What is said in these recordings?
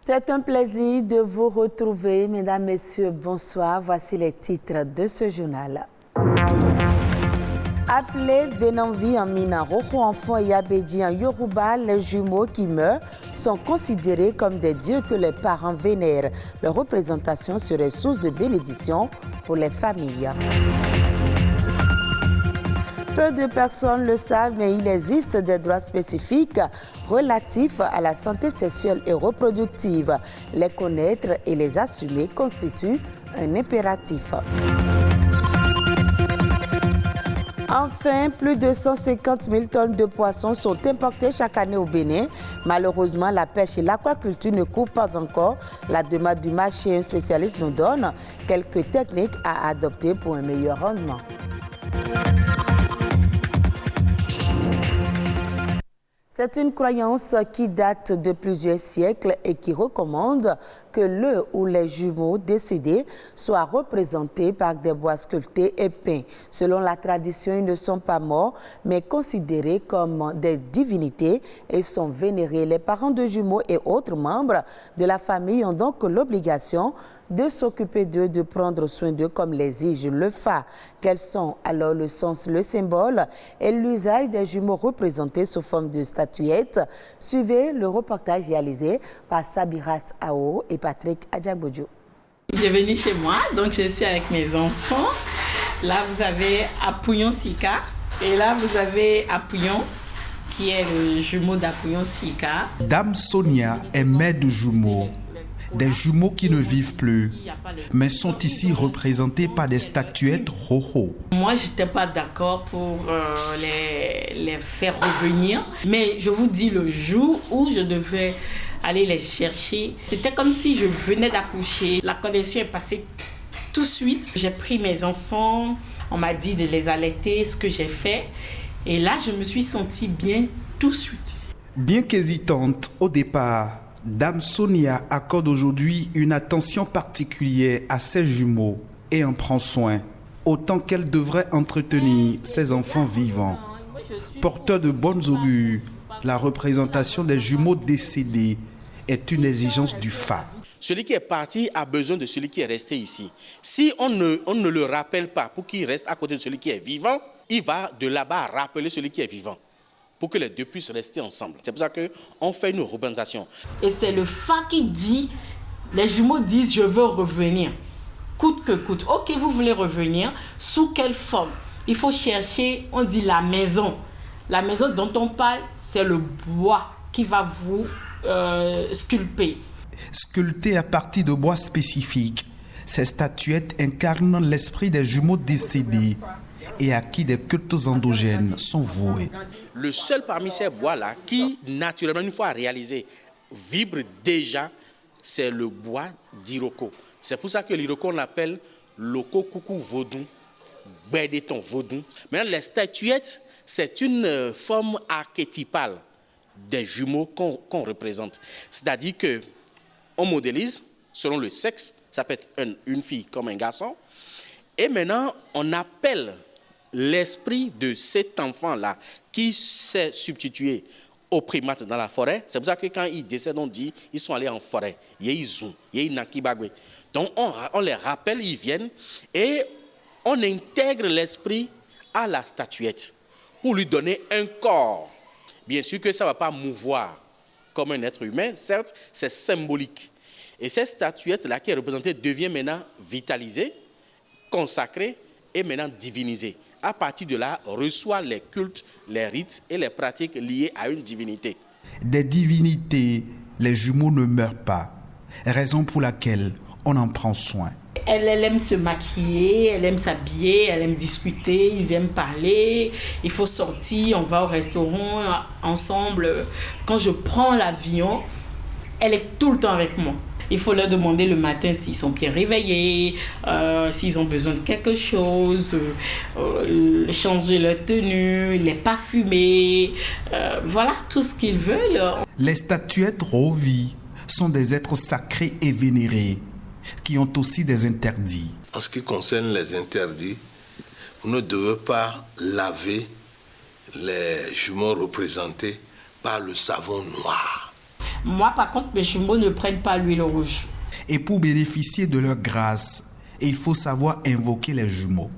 C'est un plaisir de vous retrouver, mesdames, messieurs, bonsoir. Voici les titres de ce journal. Appelés Venanvi en Mina, Roko Enfant et Abedi en Yoruba, les jumeaux qui meurent sont considérés comme des dieux que les parents vénèrent. Leur représentation serait source de bénédiction pour les familles. Peu de personnes le savent, mais il existe des droits spécifiques relatifs à la santé sexuelle et reproductive. Les connaître et les assumer constitue un impératif. Enfin, plus de 150 000 tonnes de poissons sont importées chaque année au Bénin. Malheureusement, la pêche et l'aquaculture ne couvrent pas encore la demande du marché. Un spécialiste nous donne quelques techniques à adopter pour un meilleur rendement. C'est une croyance qui date de plusieurs siècles et qui recommande que le ou les jumeaux décédés soient représentés par des bois sculptés et peints. Selon la tradition, ils ne sont pas morts, mais considérés comme des divinités et sont vénérés. Les parents de jumeaux et autres membres de la famille ont donc l'obligation de s'occuper d'eux, de prendre soin d'eux comme l'exige le Fa. Quels sont alors le sens, le symbole et l'usage des jumeaux représentés sous forme de statuettes? Suivez le reportage réalisé par Sabirat Ao et Patrick Adjagbodjo. Bienvenue chez moi, donc je suis avec mes enfants. Là vous avez Apouyon Sika et là vous avez Apouyon qui est le jumeau d'Apouyon Sika. Dame Sonia est mère de jumeaux. Des jumeaux qui ne vivent plus, mais sont ici représentés par des statuettes Roho. Moi, je n'étais pas d'accord pour les faire revenir, mais je vous dis, le jour où je devais aller les chercher, c'était comme si je venais d'accoucher. La connexion est passée tout de suite. J'ai pris mes enfants, on m'a dit de les allaiter, ce que j'ai fait, et là, je me suis sentie bien tout de suite. Bien qu'hésitante au départ, Dame Sonia accorde aujourd'hui une attention particulière à ses jumeaux et en prend soin, autant qu'elle devrait entretenir ses enfants vivants. Porteur de bonnes augures, la représentation des jumeaux décédés est une exigence du Fa. Celui qui est parti a besoin de celui qui est resté ici. Si on ne le rappelle pas pour qu'il reste à côté de celui qui est vivant, il va de là-bas rappeler celui qui est vivant, pour que les deux puissent rester ensemble. C'est pour ça qu'on fait une représentation. Et c'est le Fa qui dit, les jumeaux disent, je veux revenir, coûte que coûte. Ok, vous voulez revenir, sous quelle forme? Il faut chercher, on dit la maison. La maison dont on parle, c'est le bois qui va vous sculpter. Sculptées à partir de bois spécifiques, ces statuettes incarnent l'esprit des jumeaux décédés et à qui des cultes endogènes sont voués. Le seul parmi ces bois-là qui, naturellement, une fois réalisé, vibre déjà, c'est le bois d'Iroko. C'est pour ça que l'Iroko, on l'appelle Loko Coucou Vaudou, Bédéton Vaudou. Maintenant, les statuettes, c'est une forme archétypale des jumeaux qu'on représente. C'est-à-dire qu'on modélise selon le sexe, ça peut être une fille comme un garçon, et maintenant, on appelle l'esprit de cet enfant-là qui s'est substitué aux primates dans la forêt. C'est pour ça que quand ils décèdent, on dit ils sont allés en forêt. Donc on les rappelle, ils viennent et on intègre l'esprit à la statuette pour lui donner un corps. Bien sûr que ça ne va pas mouvoir comme un être humain, certes, c'est symbolique. Et cette statuette-là qui est représentée devient maintenant vitalisée, consacrée et maintenant divinisée. À partir de là, reçoit les cultes, les rites et les pratiques liées à une divinité. Des divinités, les jumeaux ne meurent pas, raison pour laquelle on en prend soin. Elle aime se maquiller, elle aime s'habiller, elle aime discuter, ils aiment parler, il faut sortir, on va au restaurant ensemble. Quand je prends l'avion, elle est tout le temps avec moi. Il faut leur demander le matin s'ils sont bien réveillés, s'ils ont besoin de quelque chose, changer leur tenue, les parfumer, voilà tout ce qu'ils veulent. Les statuettes Rovi sont des êtres sacrés et vénérés qui ont aussi des interdits. En ce qui concerne les interdits, vous ne devez pas laver les jumeaux représentés par le savon noir. Moi, par contre, mes jumeaux ne prennent pas l'huile rouge. Et pour bénéficier de leur grâce, il faut savoir invoquer les jumeaux.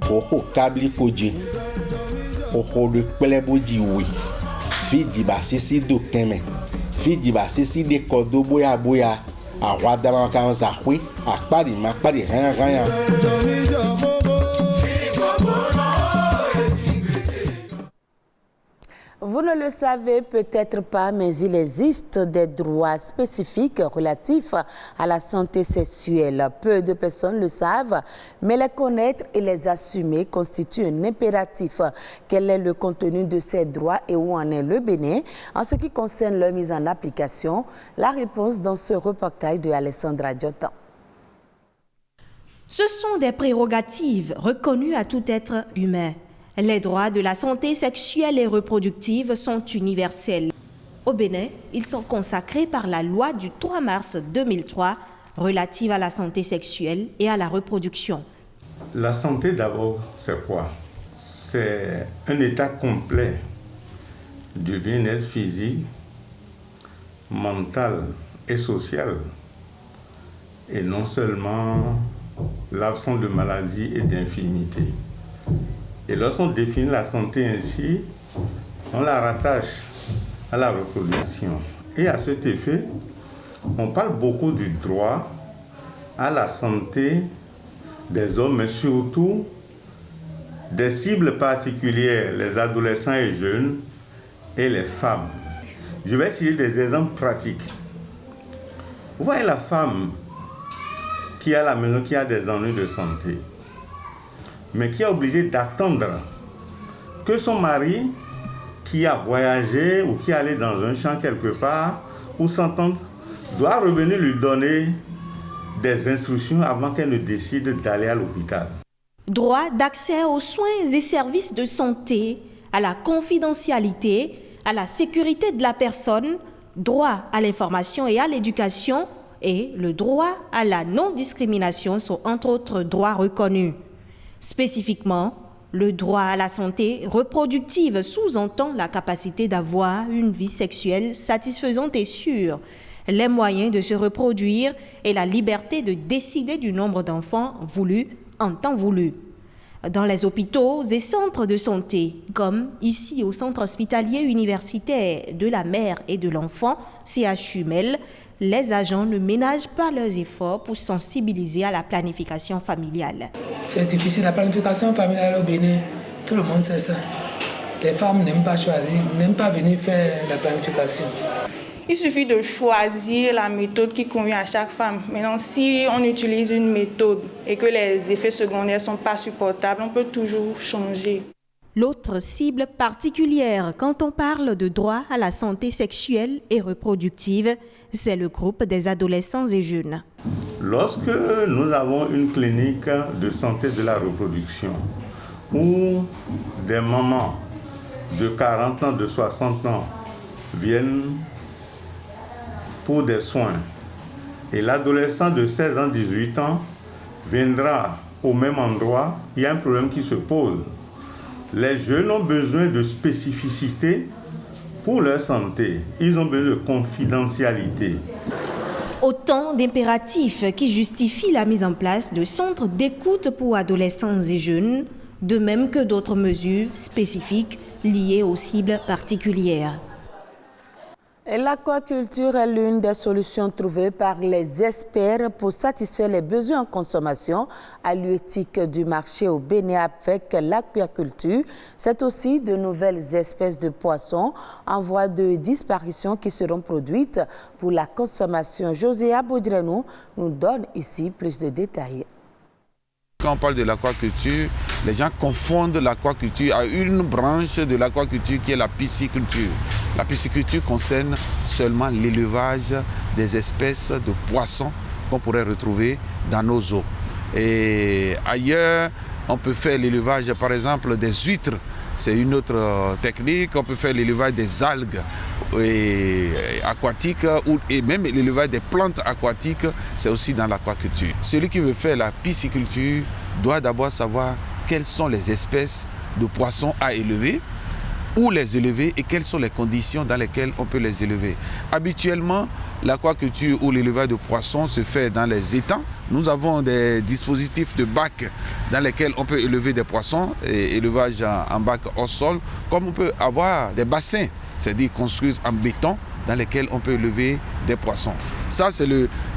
Vous ne le savez peut-être pas, mais il existe des droits spécifiques relatifs à la santé sexuelle. Peu de personnes le savent, mais les connaître et les assumer constitue un impératif. Quel est le contenu de ces droits et où en est le Bénin en ce qui concerne leur mise en application? La réponse dans ce reportage de Alessandra Diotan. Ce sont des prérogatives reconnues à tout être humain. Les droits de la santé sexuelle et reproductive sont universels. Au Bénin, ils sont consacrés par la loi du 3 mars 2003 relative à la santé sexuelle et à la reproduction. La santé d'abord, c'est quoi? C'est un état complet du bien-être physique, mental et social, et non seulement l'absence de maladie et d'infirmité. Et lorsqu'on définit la santé ainsi, on la rattache à la reproduction. Et à cet effet, on parle beaucoup du droit à la santé des hommes, mais surtout des cibles particulières, les adolescents et jeunes et les femmes. Je vais citer des exemples pratiques. Vous voyez la femme qui est à la maison, qui a des ennuis de santé, mais qui est obligé d'attendre que son mari, qui a voyagé ou qui est allé dans un champ quelque part, ou s'entendre, doit revenir lui donner des instructions avant qu'elle ne décide d'aller à l'hôpital. Droit d'accès aux soins et services de santé, à la confidentialité, à la sécurité de la personne, droit à l'information et à l'éducation, et le droit à la non-discrimination sont entre autres droits reconnus. Spécifiquement, le droit à la santé reproductive sous-entend la capacité d'avoir une vie sexuelle satisfaisante et sûre, les moyens de se reproduire et la liberté de décider du nombre d'enfants voulus en temps voulu. Dans les hôpitaux et centres de santé, comme ici au Centre hospitalier universitaire de la mère et de l'enfant, CHUMEL, les agents ne ménagent pas leurs efforts pour sensibiliser à la planification familiale. C'est difficile, la planification familiale au Bénin, tout le monde sait ça. Les femmes n'aiment pas choisir, n'aiment pas venir faire la planification. Il suffit de choisir la méthode qui convient à chaque femme. Maintenant, si on utilise une méthode et que les effets secondaires ne sont pas supportables, on peut toujours changer. L'autre cible particulière quand on parle de droit à la santé sexuelle et reproductive, c'est le groupe des adolescents et jeunes. Lorsque nous avons une clinique de santé de la reproduction où des mamans de 40 ans, de 60 ans viennent pour des soins et l'adolescent de 16 ans, 18 ans viendra au même endroit, il y a un problème qui se pose. Les jeunes ont besoin de spécificité pour leur santé. Ils ont besoin de confidentialité. Autant d'impératifs qui justifient la mise en place de centres d'écoute pour adolescents et jeunes, de même que d'autres mesures spécifiques liées aux cibles particulières. L'aquaculture est l'une des solutions trouvées par les experts pour satisfaire les besoins en consommation halieutique du marché au Bénin avec l'aquaculture. C'est aussi de nouvelles espèces de poissons en voie de disparition qui seront produites pour la consommation. Joséa Baudrenou nous donne ici plus de détails. Quand on parle de l'aquaculture, les gens confondent l'aquaculture à une branche de l'aquaculture qui est la pisciculture. La pisciculture concerne seulement l'élevage des espèces de poissons qu'on pourrait retrouver dans nos eaux. Et ailleurs, on peut faire l'élevage par exemple des huîtres, c'est une autre technique. On peut faire l'élevage des algues aquatiques et même l'élevage des plantes aquatiques, c'est aussi dans l'aquaculture. Celui qui veut faire la pisciculture doit d'abord savoir quelles sont les espèces de poissons à élever. où les élever et quelles sont les conditions dans lesquelles on peut les élever. Habituellement, l'aquaculture ou l'élevage de poissons se fait dans les étangs. Nous avons des dispositifs de bacs dans lesquels on peut élever des poissons, et élevage en bac au sol, comme on peut avoir des bassins, c'est-à-dire construits en béton, dans lesquels on peut élever des poissons. Ça, c'est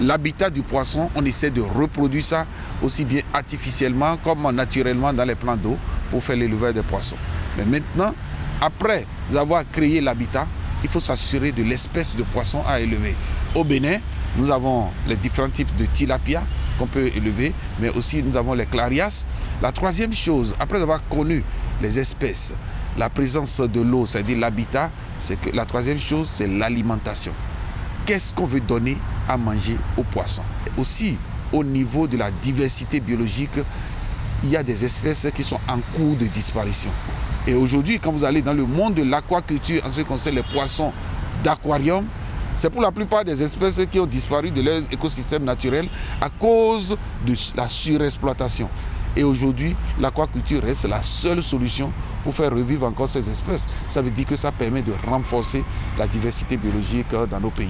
l'habitat du poisson. On essaie de reproduire ça aussi bien artificiellement comme naturellement dans les plans d'eau pour faire l'élevage des poissons. Mais maintenant, après avoir créé l'habitat, il faut s'assurer de l'espèce de poisson à élever. Au Bénin, nous avons les différents types de tilapia qu'on peut élever, mais aussi nous avons les clarias. La troisième chose, après avoir connu les espèces, la présence de l'eau, c'est-à-dire l'habitat, c'est que la troisième chose, c'est l'alimentation. Qu'est-ce qu'on veut donner à manger aux poissons? Aussi, au niveau de la diversité biologique, il y a des espèces qui sont en cours de disparition. Et aujourd'hui, quand vous allez dans le monde de l'aquaculture, en ce qui concerne les poissons d'aquarium, c'est pour la plupart des espèces qui ont disparu de leur écosystème naturel à cause de la surexploitation. Et aujourd'hui, l'aquaculture reste la seule solution pour faire revivre encore ces espèces. Ça veut dire que ça permet de renforcer la diversité biologique dans nos pays.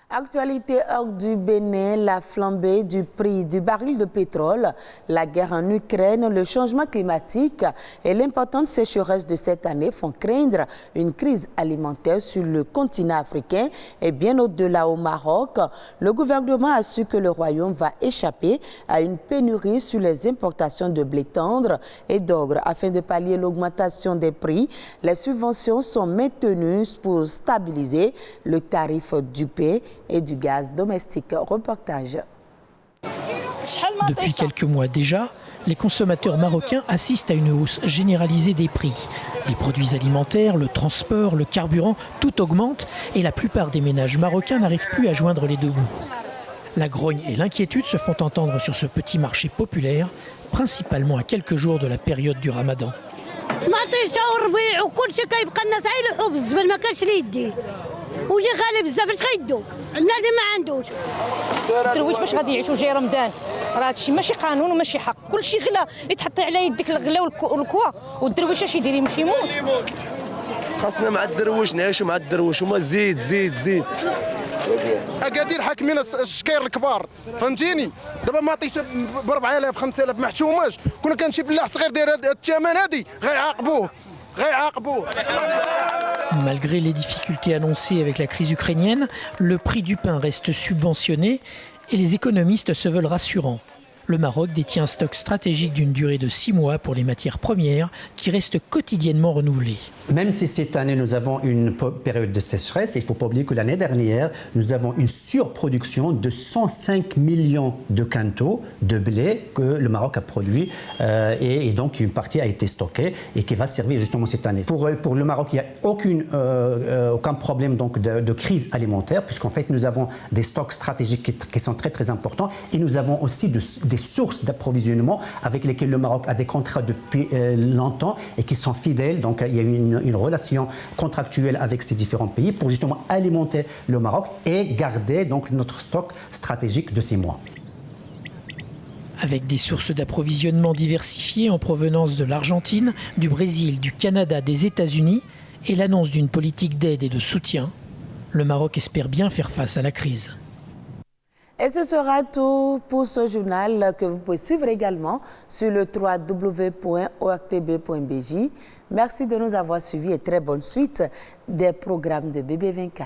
Actualité hors du Bénin, la flambée du prix du baril de pétrole, la guerre en Ukraine, le changement climatique et l'importante sécheresse de cette année font craindre une crise alimentaire sur le continent africain et bien au-delà au Maroc. Le gouvernement a su que le royaume va échapper à une pénurie sur les importations de blé tendre et d'orge. Afin de pallier l'augmentation des prix, les subventions sont maintenues pour stabiliser le tarif du pain et du gaz domestique. Reportage. Depuis quelques mois déjà, les consommateurs marocains assistent à une hausse généralisée des prix. Les produits alimentaires, le transport, le carburant, tout augmente et la plupart des ménages marocains n'arrivent plus à joindre les deux bouts. La grogne et l'inquiétude se font entendre sur ce petit marché populaire, principalement à quelques jours de la période du Ramadan. وجي غالي بزاف باش غيدو البنادم ما عندوش الدرويش باش غادي يعيشوا جاي رمضان راه هادشي ماشي قانون وماشي حق كلشي غلا اللي تحطي على يدك الغلا والكوا والدرويش اش يدير يمشي يموت خاصنا مع الدرويش نعيشوا مع الدرويش وما زيد زيد زيد اكادير حاكمين الشكاير الكبار فهمتيني دابا ما عطيتش ب 4000 5000 ما حشوماش كنا كنمشي فلاح صغير داير الثمن هادي غيعاقبوه. Malgré les difficultés annoncées avec la crise ukrainienne, le prix du pain reste subventionné et les économistes se veulent rassurants. Le Maroc détient un stock stratégique d'une durée de 6 mois pour les matières premières qui restent quotidiennement renouvelées. Même si cette année nous avons une période de sécheresse, il ne faut pas oublier que l'année dernière, nous avons une surproduction de 105 millions de quintaux de blé que le Maroc a produit et donc une partie a été stockée et qui va servir justement cette année. Pour le Maroc, il n'y a aucun problème donc de crise alimentaire puisqu'en fait nous avons des stocks stratégiques qui sont très très importants et nous avons aussi des sources d'approvisionnement avec lesquelles le Maroc a des contrats depuis longtemps et qui sont fidèles. Donc il y a une relation contractuelle avec ces différents pays pour justement alimenter le Maroc et garder donc notre stock stratégique de 6 mois. Avec des sources d'approvisionnement diversifiées en provenance de l'Argentine, du Brésil, du Canada, des États-Unis et l'annonce d'une politique d'aide et de soutien, le Maroc espère bien faire face à la crise. Et ce sera tout pour ce journal que vous pouvez suivre également sur le www.oactb.bj. Merci de nous avoir suivis et très bonne suite des programmes de BB24.